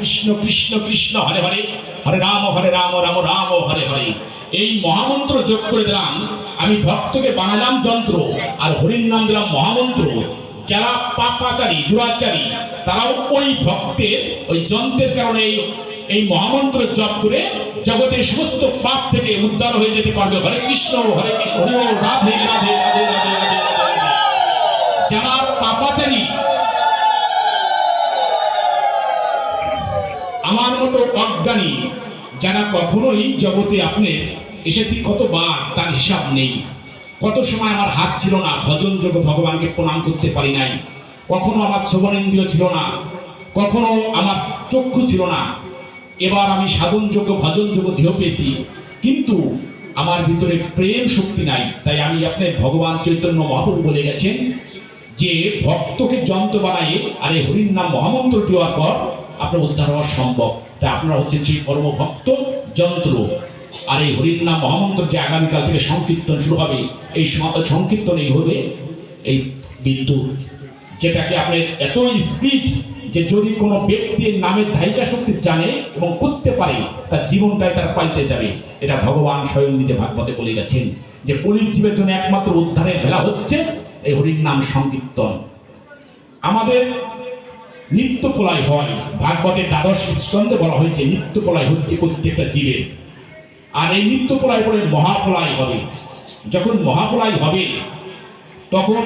কৃষ্ণ কৃষ্ণ কৃষ্ণ হরে হরে, হরে রাম রাম রাম হরে হরে। এই মহামন্ত্র যোগ করে দিলাম, আমি ভক্তকে বানালাম যন্ত্র, আর হরির নাম দিলাম মহামন্ত্র। যারা পাপাচারী দুরাচারী তারাও ওই ভক্তের ওই যন্ত্রের কারণে এই মহামন্ত্র জপ করে জগতের সমস্ত পাপ থেকে উদ্ধার হয়ে যেতে পারবে। হরে কৃষ্ণ হরে কৃষ্ণ, হরি বল, রাধে রাধে রাধে রাধে রাধে রাধে। যারা পাপাচারী, আমার মতো অজ্ঞানী, যারা কখনোই জগতে আপনি এসেছি কতবার তার হিসাব নেই, কত সময় আমার হাত ছিল না ভজন যোগ্য ভগবানকে প্রণাম করতে পারি নাই, কখনো আমার শ্রবণেন্দ্রিয় ছিল না, কখনো আমার চক্ষু ছিল না। এবার আমি সাধন যোগ্য ভজন যোগ্য দেহ পেয়েছি, কিন্তু আমার ভিতরে প্রেম শক্তি নাই। তাই আমি আপনার ভগবান চৈতন্য মহাপ্রভু বলে গেছেন যে ভক্তকে যন্ত্র বানাই আর এই হরির নাম মহামন্ত্র দেওয়ার পর আপনার উদ্ধার হওয়া সম্ভব। তাই আপনারা হচ্ছেন সেই কর্মভক্ত যন্ত্র। আর এই হরির নাম মহামন্ত্র যে আগামীকাল থেকে সংকীর্তন শুরু হবে, এই সংকীর্তনেই হবে এই বিদ্যুৎ, যেটাকে আপনার এত স্পিড যে যদি কোনো ব্যক্তির নামের ধায়িকা শক্তি জানে এবং করতে পারে তার জীবনটাই তার পাল্টে যাবে। এটা ভগবান স্বয়ং নিজে ভাগবতে বলে গেছেন যে কলির জীবের জন্য একমাত্র উদ্ধারের ভেলা হচ্ছে এই হরির নাম সংকীর্তন। আমাদের নিত্য প্রলয় হয়, ভাগবতের দ্বাদশ স্কন্ধে বলা হয়েছে নিত্য প্রলয় হচ্ছে প্রত্যেকটা জীবের। আর এই নিত্য প্রলয় পরে মহাপ্রলয় হবে। যখন মহাপ্রলয় হবে তখন